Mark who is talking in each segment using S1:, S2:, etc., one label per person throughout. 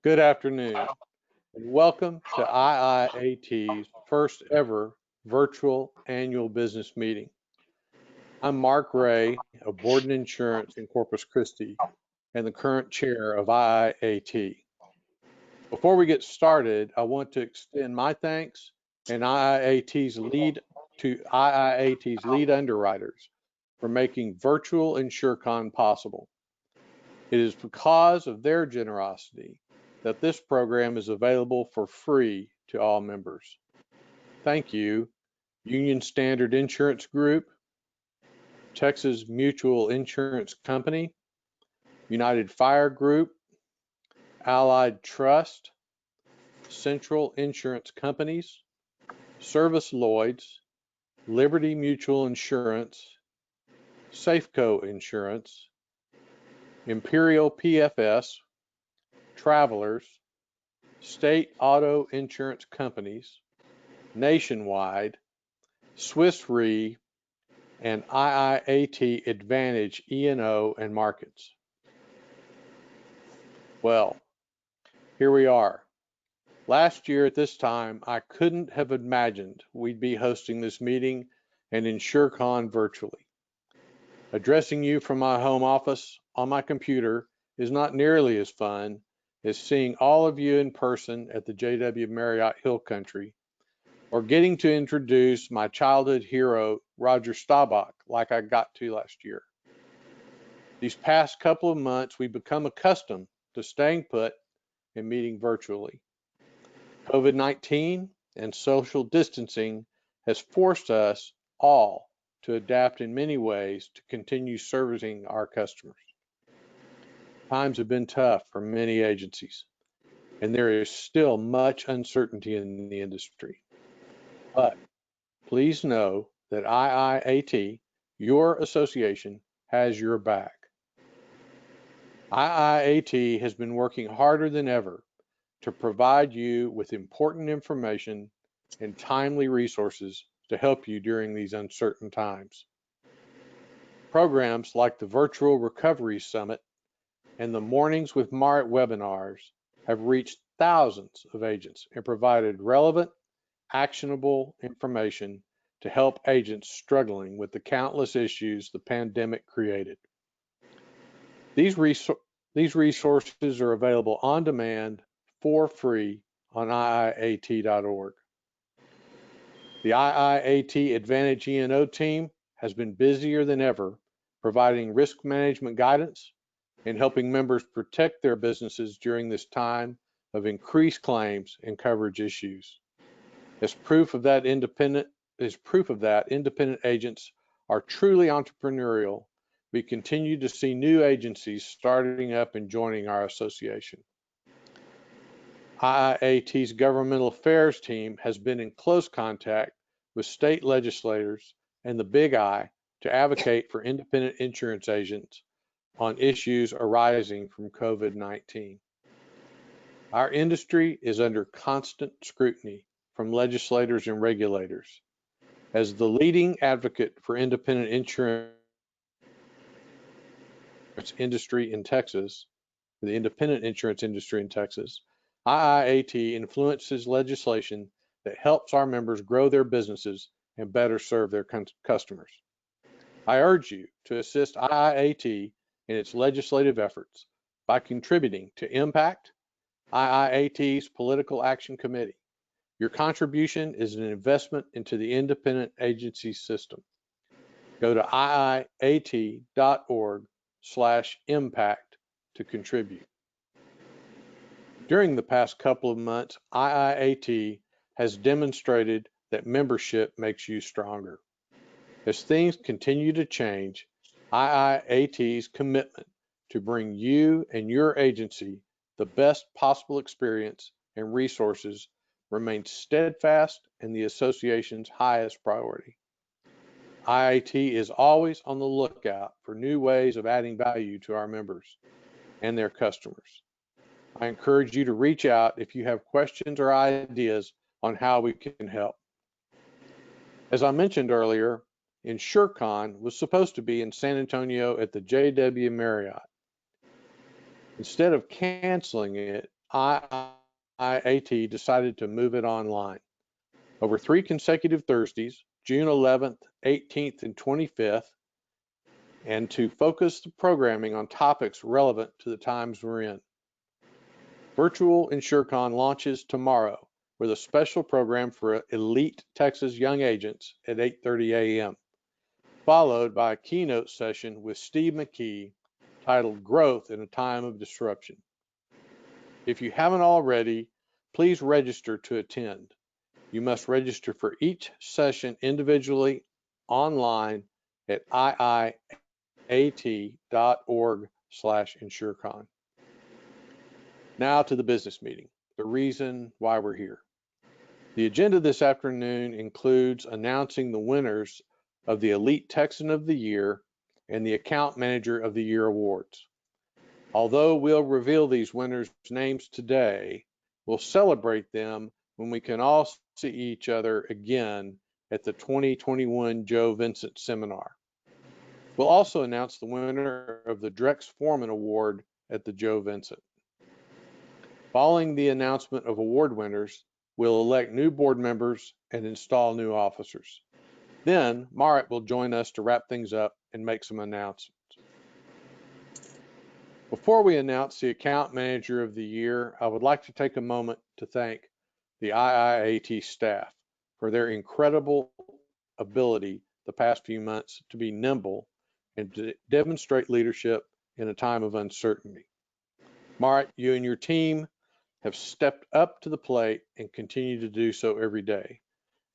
S1: Good afternoon, and welcome to IIAT's first ever virtual annual business meeting. I'm Mark Ray of Borden Insurance in Corpus Christi and the current chair of IIAT. Before we get started, I want to extend my thanks and IIAT's lead underwriters for making virtual InsureCon possible. It is because of their generosity that this program is available for free to all members. Thank you, Union Standard Insurance Group, Texas Mutual Insurance Company, United Fire Group, Allied Trust, Central Insurance Companies, Service Lloyds, Liberty Mutual Insurance, Safeco Insurance, Imperial PFS, Travelers, State Auto Insurance Companies, Nationwide, Swiss Re, and IIAT Advantage E&O and Markets. Well, here we are. Last year at this time, I couldn't have imagined we'd be hosting this meeting and InsureCon virtually. Addressing you from my home office on my computer is not nearly as fun as seeing all of you in person at the JW Marriott Hill Country, or getting to introduce my childhood hero, Roger Staubach, like I got to last year. These past couple of months, we've become accustomed to staying put and meeting virtually. COVID-19 and social distancing has forced us all to adapt in many ways to continue servicing our customers. Times have been tough for many agencies, and there is still much uncertainty in the industry. But please know that IIAT, your association, has your back. IIAT has been working harder than ever to provide you with important information and timely resources to help you during these uncertain times. Programs like the Virtual Recovery Summit and the Mornings with Mart webinars have reached thousands of agents and provided relevant, actionable information to help agents struggling with the countless issues the pandemic created. These resources are available on demand for free on IIAT.org. The IIAT Advantage E&O team has been busier than ever providing risk management guidance and helping members protect their businesses during this time of increased claims and coverage issues. As proof of that, independent agents are truly entrepreneurial. We continue to see new agencies starting up and joining our association. IIAT's governmental affairs team has been in close contact with state legislators and the Big I to advocate for independent insurance agents on issues arising from COVID-19. Our industry is under constant scrutiny from legislators and regulators. As the leading advocate for independent insurance industry in Texas, the independent insurance industry in Texas, IIAT influences legislation that helps our members grow their businesses and better serve their customers. I urge you to assist IIAT in its legislative efforts by contributing to IMPACT, IIAT's Political Action Committee. Your contribution is an investment into the independent agency system. Go to iiat.org/impact to contribute. During the past couple of months, IIAT has demonstrated that membership makes you stronger. As things continue to change, IIAT's commitment to bring you and your agency the best possible experience and resources remains steadfast and the association's highest priority. IIAT is always on the lookout for new ways of adding value to our members and their customers. I encourage you to reach out if you have questions or ideas on how we can help. As I mentioned earlier, InsureCon was supposed to be in San Antonio at the JW Marriott. Instead of canceling it, IIAT decided to move it online. Over 3 consecutive Thursdays, June 11th, 18th, and 25th, and to focus the programming on topics relevant to the times we're in. Virtual InsureCon launches tomorrow with a special program for elite Texas young agents at 8:30 a.m., followed by a keynote session with Steve McKee titled Growth in a Time of Disruption. If you haven't already, please register to attend. You must register for each session individually online at iiat.org/InsureCon. Now to the business meeting, the reason why we're here. The agenda this afternoon includes announcing the winners of the ELITExan of the Year and the Account Manager of the Year awards. Although we'll reveal these winners' names today, we'll celebrate them when we can all see each other again at the 2021 Joe Vincent Seminar. We'll also announce the winner of the Drex Foreman Award at the Joe Vincent. Following the announcement of award winners, we'll elect new board members and install new officers. Then, Marit will join us to wrap things up and make some announcements. Before we announce the Account Manager of the Year, I would like to take a moment to thank the IIAT staff for their incredible ability the past few months to be nimble and to demonstrate leadership in a time of uncertainty. Marit, you and your team have stepped up to the plate and continue to do so every day.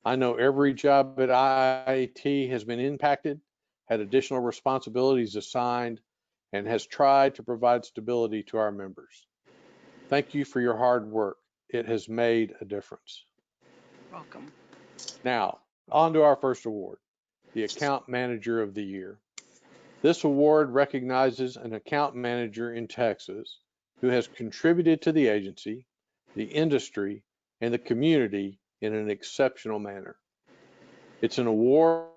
S1: I know every job at IIAT has been impacted, had additional responsibilities assigned, and has tried to provide stability to our members. Thank you for your hard work. It has made a difference.
S2: Welcome.
S1: Now, on to our first award, the Account Manager of the Year. This award recognizes an account manager in Texas who has contributed to the agency, the industry, and the community in an exceptional manner. It's an award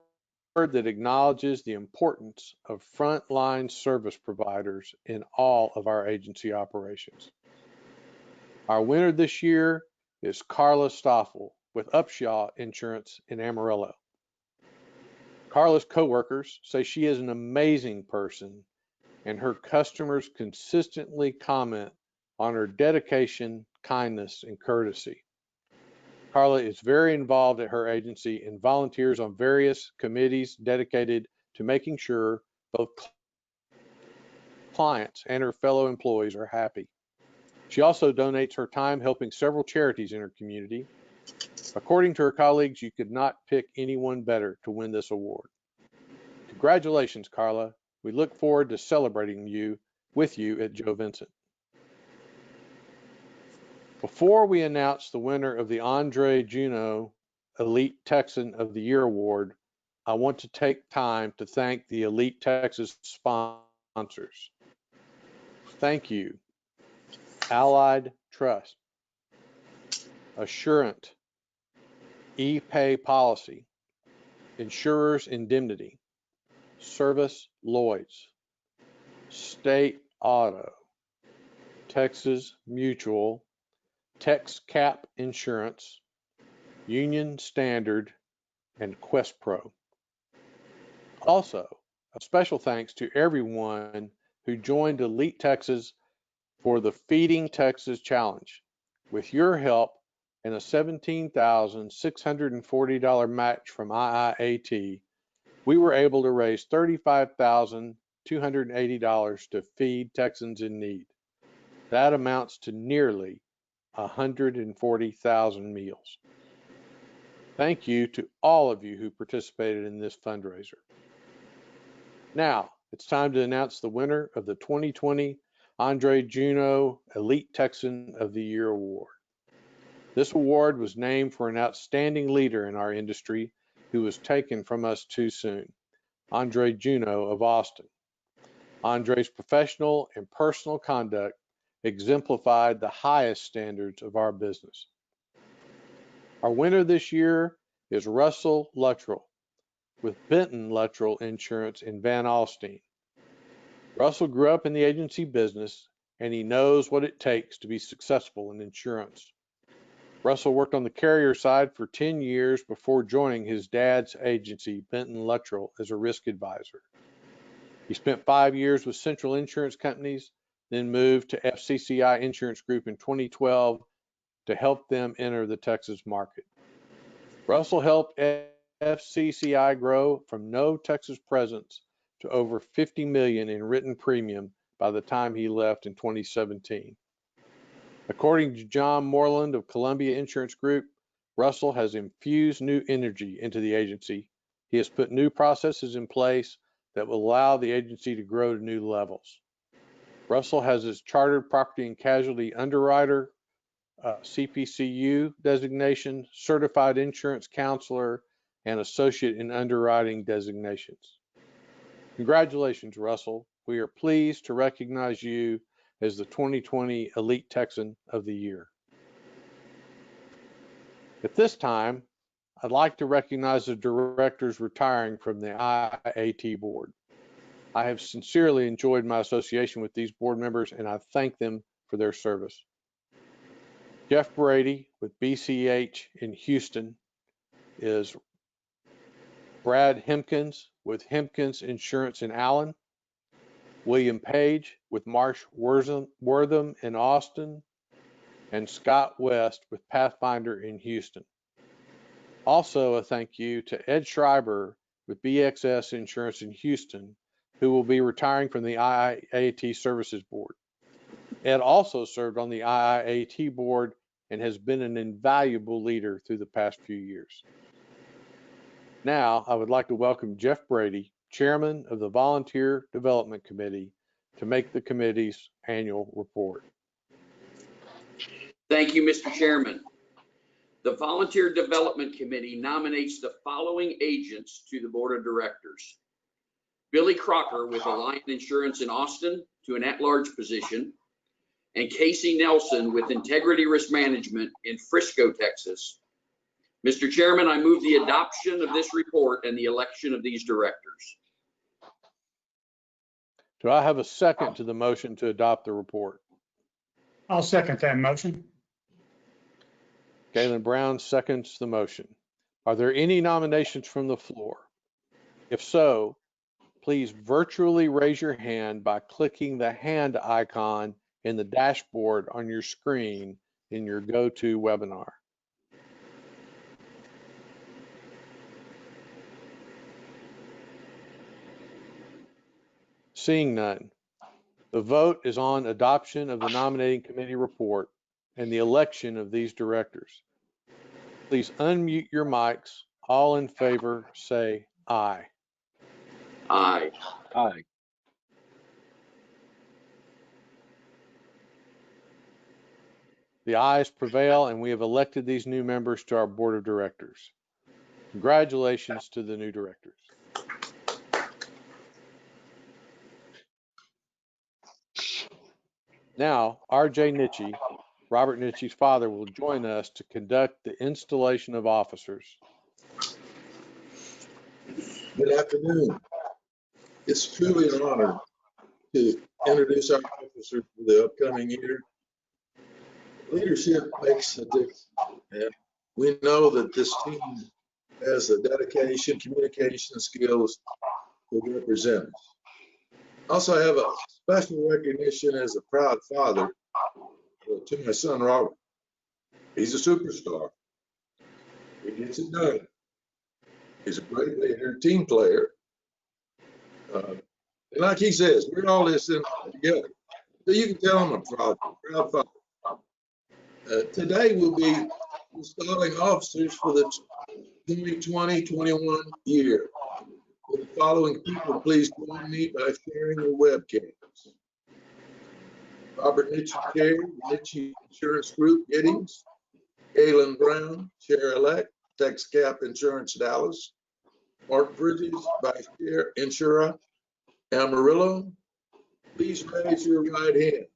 S1: that acknowledges the importance of frontline service providers in all of our agency operations. Our winner this year is Carla Stoffel with Upshaw Insurance in Amarillo. Carla's coworkers say she is an amazing person, and her customers consistently comment on her dedication, kindness, and courtesy. Carla is very involved at her agency and volunteers on various committees dedicated to making sure both clients and her fellow employees are happy. She also donates her time helping several charities in her community. According to her colleagues, you could not pick anyone better to win this award. Congratulations, Carla. We look forward to celebrating you with you at Joe Vincent. Before we announce the winner of the André Juneau ELITExan of the Year Award, I want to take time to thank the ELITExan sponsors. Thank you. Allied Trust, Assurant, ePay Policy, Insurers Indemnity, Service Lloyds, State Auto, Texas Mutual, TexCap Insurance, Union Standard, and Quest Pro. Also, a special thanks to everyone who joined ELITExan for the Feeding Texas Challenge. With your help and a $17,640 match from IIAT, we were able to raise $35,280 to feed Texans in need. That amounts to nearly 140,000 meals. Thank you to all of you who participated in this fundraiser. Now, it's time to announce the winner of the 2020 André Juneau ELITExan of the Year Award. This award was named for an outstanding leader in our industry who was taken from us too soon, André Juneau of Austin. André's professional and personal conduct exemplified the highest standards of our business. Our winner this year is Russell Luttrell with Benton Luttrell Insurance in Van Alstyne. Russell grew up in the agency business and he knows what it takes to be successful in insurance. Russell worked on the carrier side for 10 years before joining his dad's agency, Benton Luttrell, as a risk advisor. He spent 5 years with Central Insurance Companies, then moved to FCCI Insurance Group in 2012 to help them enter the Texas market. Russell helped FCCI grow from no Texas presence to over $50 million in written premium by the time he left in 2017. According to John Moreland of Columbia Insurance Group, Russell has infused new energy into the agency. He has put new processes in place that will allow the agency to grow to new levels. Russell has his Chartered Property and Casualty Underwriter, CPCU designation, Certified Insurance Counselor, and Associate in Underwriting designations. Congratulations, Russell. We are pleased to recognize you as the 2020 ELITExan of the Year. At this time, I'd like to recognize the directors retiring from the IIAT board. I have sincerely enjoyed my association with these board members, and I thank them for their service. Jeff Brady with BCH in Houston is Brad Hempkins with Hempkins Insurance in Allen, William Page with Marsh Wortham in Austin, and Scott West with Pathfinder in Houston. Also, a thank you to Ed Schreiber with BXS Insurance in Houston, who will be retiring from the IIAT Services Board. Ed also served on the IIAT board and has been an invaluable leader through the past few years. Now, I would like to welcome Jeff Brady, Chairman of the Volunteer Development Committee, to make the committee's annual report.
S2: Thank you, Mr. Chairman. The Volunteer Development Committee nominates the following agents to the Board of Directors. Billy Crocker with Alliant Insurance in Austin to an at-large position, and Casey Nelson with Integrity Risk Management in Frisco, Texas. Mr. Chairman, I move the adoption of this report and the election of these directors.
S1: Do I have a second to the motion to adopt the report?
S3: I'll second that motion.
S1: Galen Brown seconds the motion. Are there any nominations from the floor? If so, please virtually raise your hand by clicking the hand icon in the dashboard on your screen in your GoToWebinar. Seeing none, the vote is on adoption of the nominating committee report and the election of these directors. Please unmute your mics. All in favor say aye.
S2: Aye.
S1: Aye. The ayes prevail, and we have elected these new members to our board of directors. Congratulations to the new directors. Now, R.J. Nitchie, Robert Nitchie's father, will join us to conduct the installation of officers.
S4: Good afternoon. It's truly an honor to introduce our officers for the upcoming year. Leadership makes a difference, and we know that this team has the dedication, communication skills to represent us. Also, I have a special recognition as a proud father to my son, Robert. He's a superstar. He gets it done. He's a great leader, team player. And like he says, we're all this in together. So you can tell him I'm proud father. Today we'll be installing officers for the 2020-21 year. Will the following people please join me by sharing your webcams? Robert Nitchie, Chair, Nitchie Insurance Group, Giddings. Galen Brown, Chair-elect, TexCap Insurance, Dallas. Mark Bridges, Vice Chair, Insura, Amarillo. Please raise your right hand.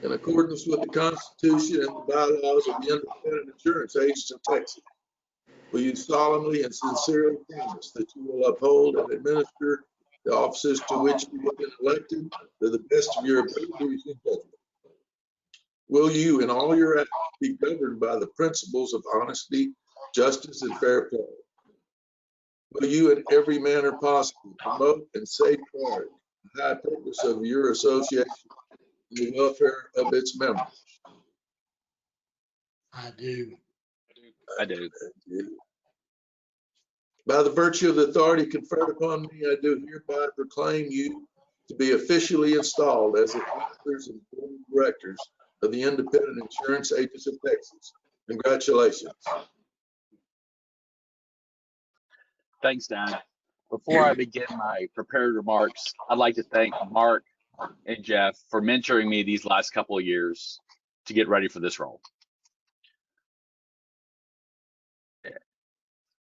S4: In accordance with the Constitution and the bylaws of the Independent Insurance Agents of Texas, will you solemnly and sincerely promise that you will uphold and administer the offices to which you have been elected to the best of your abilities and judgment. Will you, in all your acts, be governed by the principles of honesty, justice, and fair play? Will you, in every manner possible, promote and safeguard the high purpose of your association and the welfare of its members?
S3: I do.
S5: I do.
S4: By the virtue of the authority conferred upon me, I do hereby proclaim you to be officially installed as the officers and board of directors of the Independent Insurance Agents of Texas. Congratulations.
S5: Thanks, Dan. Before I begin my prepared remarks, I'd like to thank Mark and Jeff for mentoring me these last couple of years to get ready for this role.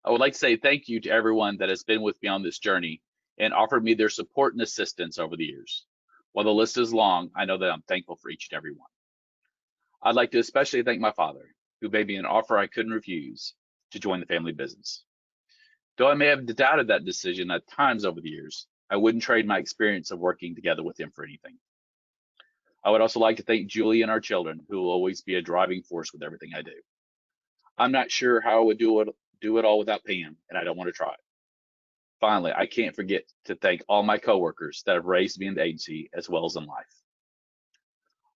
S5: I would like to say thank you to everyone that has been with me on this journey and offered me their support and assistance over the years. While the list is long, I know that I'm thankful for each and every one. I'd like to especially thank my father, who made me an offer I couldn't refuse to join the family business. Though I may have doubted that decision at times over the years, I wouldn't trade my experience of working together with him for anything. I would also like to thank Julie and our children, who will always be a driving force with everything I do. I'm not sure how I would do it all without Pam, and I don't want to try it. Finally, I can't forget to thank all my coworkers that have raised me in the agency as well as in life.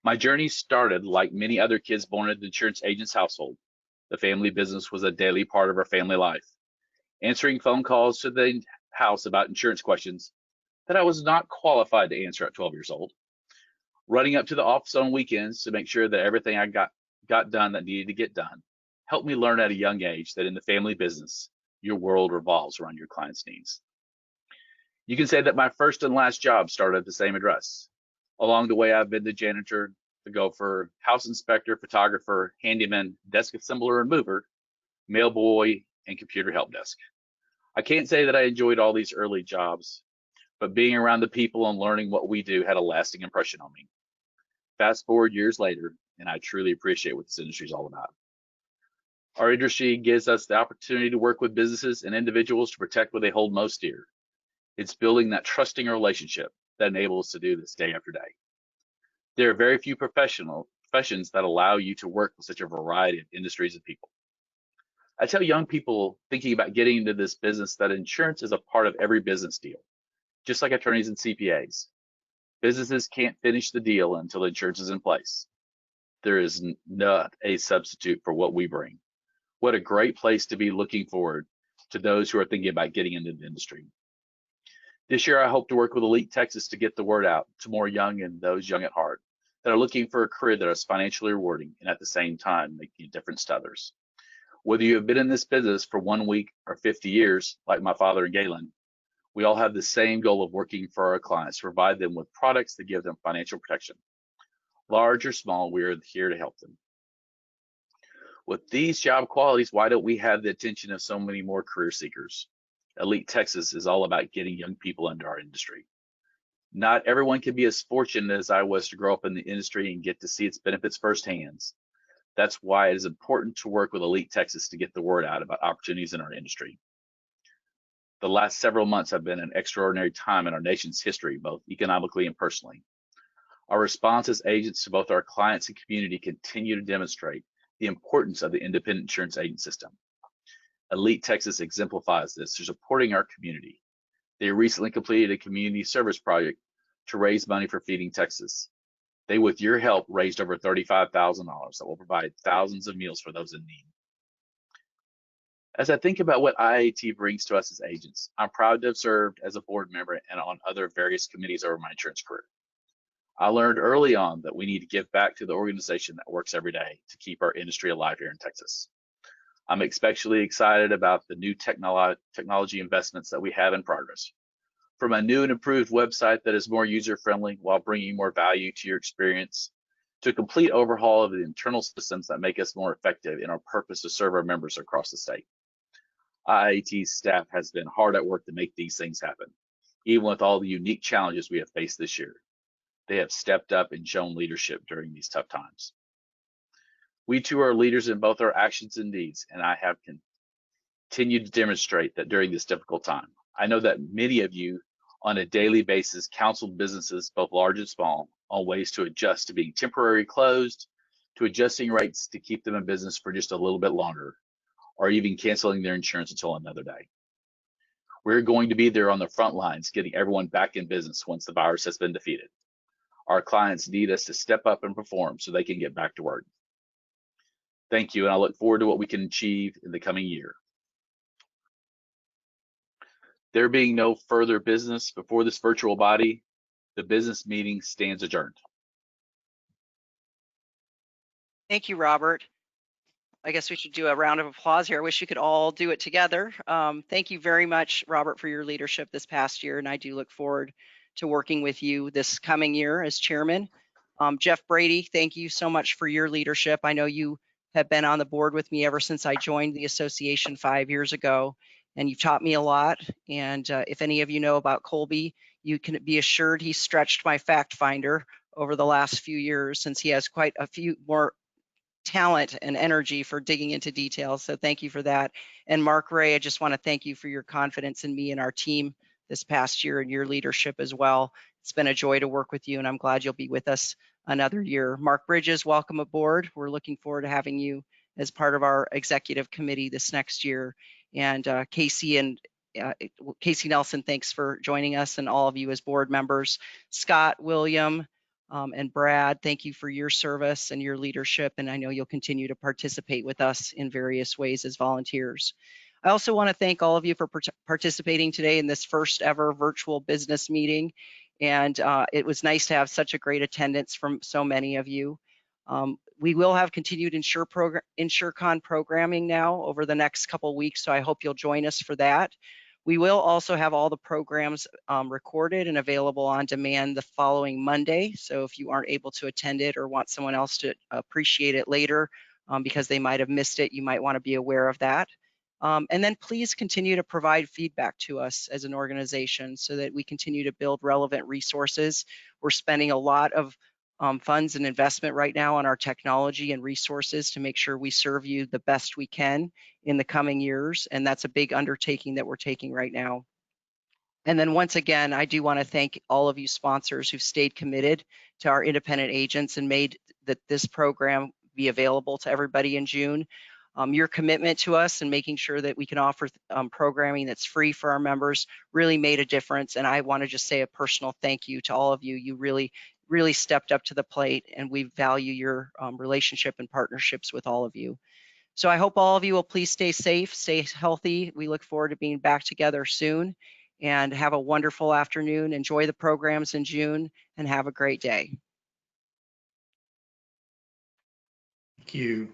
S5: My journey started like many other kids born in the insurance agent's household. The family business was a daily part of our family life. Answering phone calls to the house about insurance questions that I was not qualified to answer at 12 years old. Running up to the office on weekends to make sure that everything I got done that needed to get done helped me learn at a young age that in the family business, your world revolves around your clients' needs. You can say that my first and last job started at the same address. Along the way, I've been the janitor, the gopher, house inspector, photographer, handyman, desk assembler and mover, mail boy, and computer help desk. I can't say that I enjoyed all these early jobs, but being around the people and learning what we do had a lasting impression on me. Fast forward years later, and I truly appreciate what this industry is all about. Our industry gives us the opportunity to work with businesses and individuals to protect what they hold most dear. It's building that trusting relationship that enables us to do this day after day. There are very few professions that allow you to work with such a variety of industries and people. I tell young people thinking about getting into this business that insurance is a part of every business deal, just like attorneys and CPAs. Businesses can't finish the deal until insurance is in place. There is not a substitute for what we bring. What a great place to be looking forward to those who are thinking about getting into the industry. This year, I hope to work with ELITExan to get the word out to more young and those young at heart that are looking for a career that is financially rewarding and at the same time making a difference to others. Whether you have been in this business for 1 week or 50 years, like my father and Galen, we all have the same goal of working for our clients to provide them with products that give them financial protection. Large or small, we are here to help them. With these job qualities, why don't we have the attention of so many more career seekers? ELITExan is all about getting young people into our industry. Not everyone can be as fortunate as I was to grow up in the industry and get to see its benefits firsthand. That's why it is important to work with ELITExan to get the word out about opportunities in our industry. The last several months have been an extraordinary time in our nation's history, both economically and personally. Our response as agents to both our clients and community continue to demonstrate the importance of the independent insurance agent system. ELITExan exemplifies this through supporting our community. They recently completed a community service project to raise money for Feeding Texas. They, with your help, raised over $35,000 that will provide thousands of meals for those in need. As I think about what IIAT brings to us as agents, I'm proud to have served as a board member and on other various committees over my insurance career. I learned early on that we need to give back to the organization that works every day to keep our industry alive here in Texas. I'm especially excited about the new technology investments that we have in progress. From a new and improved website that is more user-friendly while bringing more value to your experience, to a complete overhaul of the internal systems that make us more effective in our purpose to serve our members across the state. IIAT's staff has been hard at work to make these things happen, even with all the unique challenges we have faced this year. They have stepped up and shown leadership during these tough times. We too are leaders in both our actions and deeds, and I have continued to demonstrate that during this difficult time. I know that many of you On a daily basis, counseled businesses, both large and small, on ways to adjust to being temporarily closed, to adjusting rates to keep them in business for just a little bit longer, or even canceling their insurance until another day. We're going to be there on the front lines, getting everyone back in business once the virus has been defeated. Our clients need us to step up and perform so they can get back to work. Thank you, and I look forward to what we can achieve in the coming year. There being no further business before this virtual body, the business meeting stands adjourned.
S6: Thank you, Robert. I guess we should do a round of applause here. I wish you could all do it together. Thank you very much, Robert, for your leadership this past year, and I do look forward to working with you this coming year as chairman. Jeff Brady, thank you so much for your leadership. I know you have been on the board with me ever since I joined the association 5 years ago, and you've taught me a lot. And if any of you know about Colby, you can be assured he stretched my fact finder over the last few years, since he has quite a few more talent and energy for digging into details. So thank you for that. And Mark Ray, I just want to thank you for your confidence in me and our team this past year and your leadership as well. It's been a joy to work with you, and I'm glad you'll be with us another year. Mark Bridges, welcome aboard. We're looking forward to having you as part of our executive committee this next year. And Casey Nelson, thanks for joining us, and all of you as board members. Scott, William, and Brad, thank you for your service and your leadership, and I know you'll continue to participate with us in various ways as volunteers. I also want to thank all of you for participating today in this first ever virtual business meeting, and it was nice to have such a great attendance from so many of you. We will have continued InsureCon programming now over the next couple weeks, so I hope you'll join us for that. We will also have all the programs recorded and available on demand the following Monday. So if you aren't able to attend it or want someone else to appreciate it later because they might have missed it, you might want to be aware of that. And then please continue to provide feedback to us as an organization so that we continue to build relevant resources. We're spending a lot of funds and investment right now on our technology and resources to make sure we serve you the best we can in the coming years, and that's a big undertaking that we're taking right now. And then once again, I do want to thank all of you sponsors who've stayed committed to our independent agents and made this program be available to everybody in June. Your commitment to us and making sure that we can offer programming that's free for our members really made a difference, and I want to just say a personal thank you to all of you. You really stepped up to the plate, and we value your relationship and partnerships with all of you. So I hope all of you will please stay safe, stay healthy. We look forward to being back together soon, and have a wonderful afternoon. Enjoy the programs in June, and have a great day.
S3: Thank you.